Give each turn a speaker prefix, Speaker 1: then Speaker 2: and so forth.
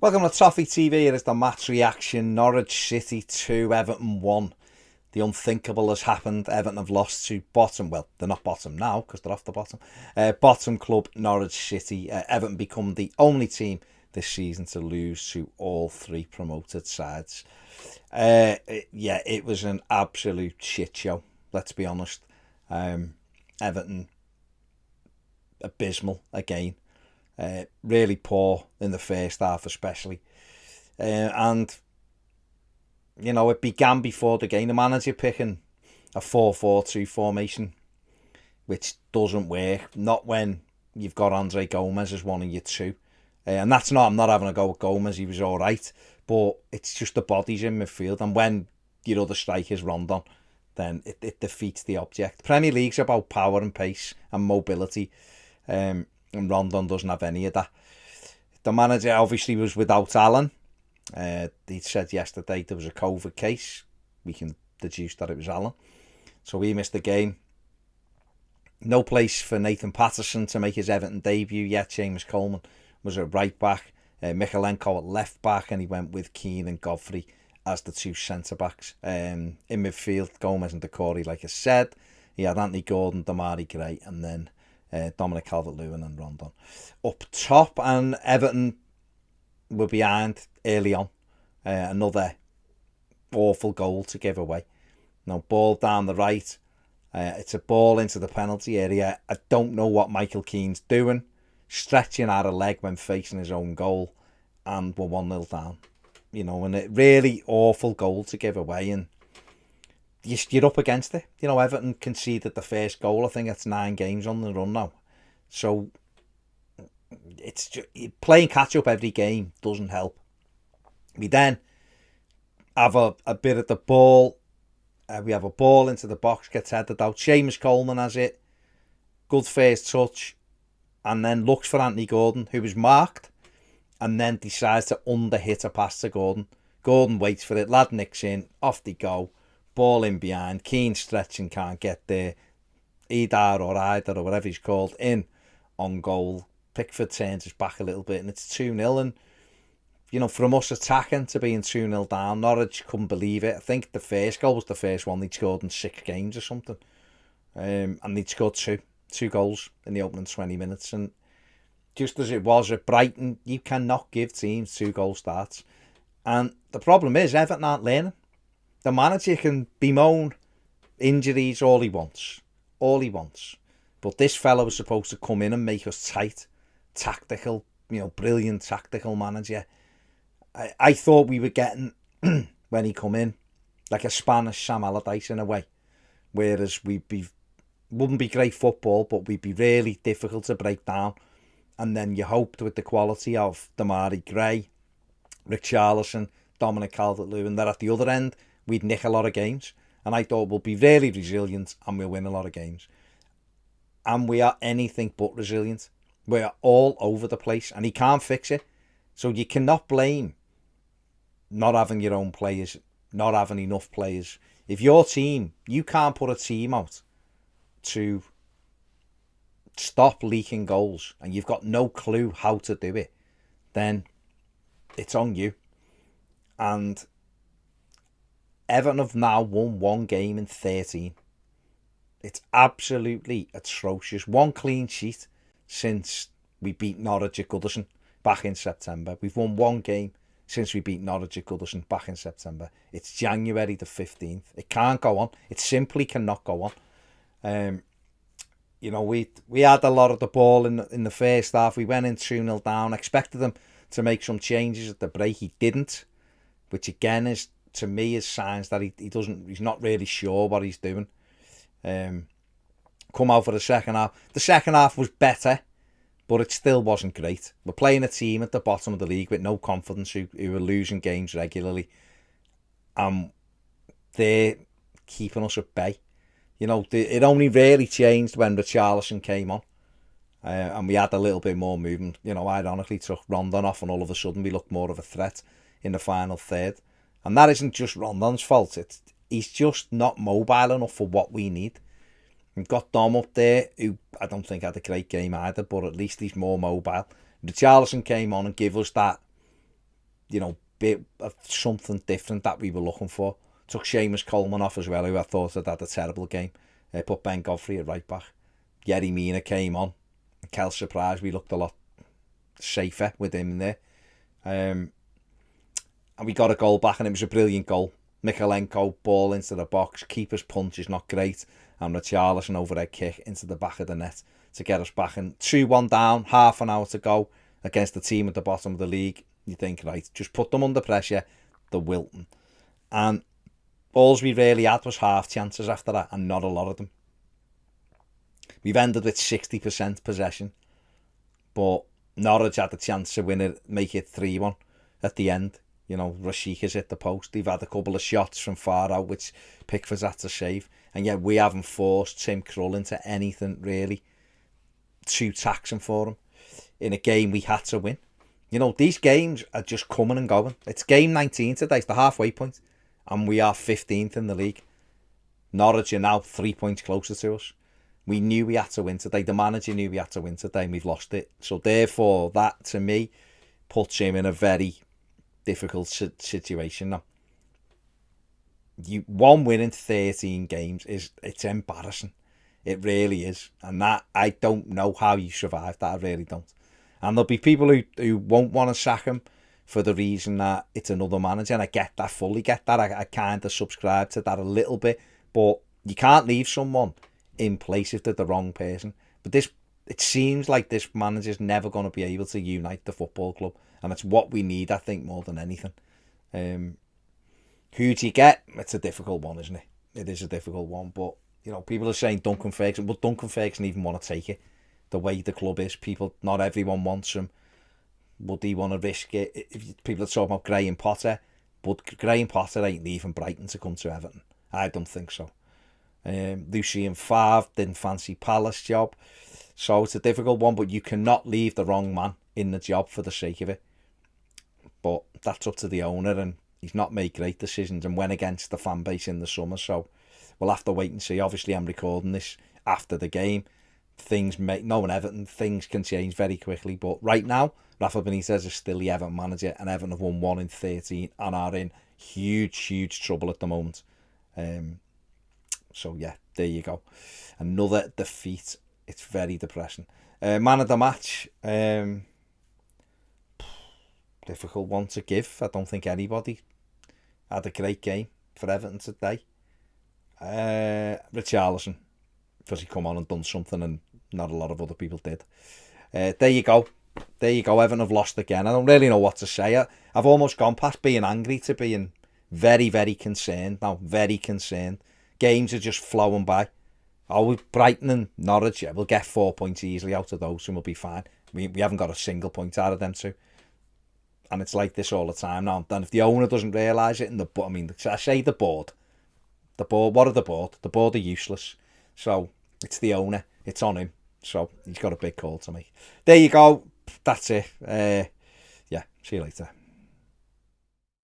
Speaker 1: Welcome to Toffee TV. It is the match reaction. Norwich City 2, Everton 1. The unthinkable has happened. Everton have lost to bottom. Well, they're not bottom now because they're off the bottom. Bottom club Norwich City. Everton become the only team this season to lose to all three promoted sides. It was an absolute shit show. Let's be honest. Everton abysmal again. Really poor in the first half especially. And, you know, it began before the game. The manager picking a 4-4-2 formation, which doesn't work. Not when you've got Andre Gomez as one of your two. And I'm not having a go with Gomez. He was all right. But it's just the bodies in midfield. And when your other striker's Rondon, then it defeats the object. Premier League's about power and pace and mobility. And Rondon doesn't have any of that. The manager obviously was without Allen. He said yesterday there was a COVID case. We can deduce that it was Allen. So he missed the game. No place for Nathan Patterson to make his Everton debut yet. James Coleman was at right back. Michalenko at left back, and he went with Keane and Godfrey as the two centre-backs. In midfield, Gomez and Decore, like I said. He had Anthony Gordon, Damari Gray, and then Dominic Calvert-Lewin and Rondon up top, and Everton were behind early on. Another awful goal to give away. Now, ball down the right. It's a ball into the penalty area. I don't know what Michael Keane's doing. Stretching out a leg when facing his own goal, and we're 1-0 down. You know, and a really awful goal to give away, and you're up against it. You know, Everton conceded the first goal. I think it's 9 games on the run now. So it's just, playing catch up every game doesn't help. We then have a bit of the ball. We have a ball into the box, gets headed out. James Coleman has it. Good first touch. And then looks for Anthony Gordon, who was marked. And then decides to under-hit a pass to Gordon. Gordon waits for it. Lad nicks in. Off they go. Ball in behind. Keane stretching, can't get there. Idar or whatever he's called, in on goal. Pickford turns his back a little bit and it's 2-0. And, you know, from us attacking to being 2-0 down, Norwich couldn't believe it. I think the first goal was the first one they'd scored in 6 games or something. And they'd scored two goals in the opening 20 minutes. And just as it was at Brighton, you cannot give teams 2-goal starts. And the problem is Everton aren't learning. The manager can bemoan injuries all he wants. But this fellow was supposed to come in and make us tight, tactical, brilliant tactical manager. I thought we were getting, when he come in, like a Spanish Sam Allardyce in a way. Whereas wouldn't be great football, but we'd be really difficult to break down. And then you hoped with the quality of Damari Gray, Richarlison, Dominic Calvert-Lewin, that at the other end, we'd nick a lot of games. And I thought we'll be really resilient and we'll win a lot of games. And we are anything but resilient. We are all over the place and he can't fix it. So you cannot blame not having your own players, not having enough players. If your team, you can't put a team out to stop leaking goals and you've got no clue how to do it, then it's on you. And Everton have now won 1 game in 13. It's absolutely atrocious. 1 clean sheet since we beat Norwich at Goodison back in September. We've won 1 game since we beat Norwich at Goodison back in September. It's January the 15th. It can't go on. It simply cannot go on. We had a lot of the ball in the first half. We went in 2-0 down. Expected them to make some changes at the break. He didn't, which again is, to me, is signs that he's not really sure what he's doing. Come out for the second half. The second half was better, but it still wasn't great. We're playing a team at the bottom of the league with no confidence who are losing games regularly. They're keeping us at bay. It only really changed when Richarlison came on. And we had a little bit more movement. Ironically took Rondon off and all of a sudden we looked more of a threat in the final third. And that isn't just Rondon's fault. He's just not mobile enough for what we need. We've got Dom up there, who I don't think had a great game either, but at least he's more mobile. Richarlison came on and gave us that bit of something different that we were looking for. Took Seamus Coleman off as well, who I thought had a terrible game. Put Ben Godfrey at right back. Yerry Mina came on. Kel surprised we looked a lot safer with him there. And we got a goal back, and it was a brilliant goal. Mikalenko, ball into the box. Keeper's punch is not great. And Richarlison overhead kick into the back of the net to get us back. And 2-1 down, half an hour to go against the team at the bottom of the league. You think, right, just put them under pressure. They're wilting. And all we really had was half chances after that, and not a lot of them. We've ended with 60% possession, but Norwich had the chance to win it, make it 3-1 at the end. Rashica's hit the post. They've had a couple of shots from far out, which Pickford's had to save. And yet we haven't forced Tim Krul into anything, really, too taxing for him. In a game we had to win. These games are just coming and going. It's game 19 today. It's the halfway point. And we are 15th in the league. Norwich are now 3 points closer to us. We knew we had to win today. The manager knew we had to win today, and we've lost it. So therefore, that to me puts him in a very difficult situation now. One win in 13 games it's embarrassing. It really is. And that, I don't know how you survive that. I really don't. And there'll be people who won't want to sack him for the reason that it's another manager, and I get that, fully get that. I kind of subscribe to that a little bit, but you can't leave someone in place if they're the wrong person. But it seems like this manager's never going to be able to unite the football club, and it's what we need, I think, more than anything. Who do you get? It's a difficult one, isn't it? It is a difficult one, but people are saying Duncan Ferguson. Well, Duncan Ferguson even want to take it. The way the club is, not everyone wants him. Would he want to risk it? If people are talking about Graham Potter, but Graham Potter ain't leaving Brighton to come to Everton. I don't think so. Lucien Favre didn't fancy Palace job, so it's a difficult one. But you cannot leave the wrong man in the job for the sake of it. But that's up to the owner, and he's not made great decisions and went against the fan base in the summer. So we'll have to wait and see. Obviously, I'm recording this after the game. Knowing Everton, things can change very quickly. But right now, Rafael Benitez is still the Everton manager, and Everton have won 1 in 13 and are in huge trouble at the moment. So yeah, there you go. Another defeat. It's very depressing. Man of the match. Difficult one to give. I don't think anybody had a great game for Everton today. Richarlison, because he come on and done something and not a lot of other people did. There you go. Everton have lost again. I don't really know what to say. I've almost gone past being angry to being very, very concerned now. Very concerned. Games are just flowing by. With Brighton and Norwich, we'll get 4 points easily out of those and we'll be fine. We haven't got a single point out of them two. And it's like this all the time now. And if the owner doesn't realise it, I say the board. What are the board? The board are useless. So it's the owner. It's on him. So he's got a big call to make. There you go. That's it. See you later.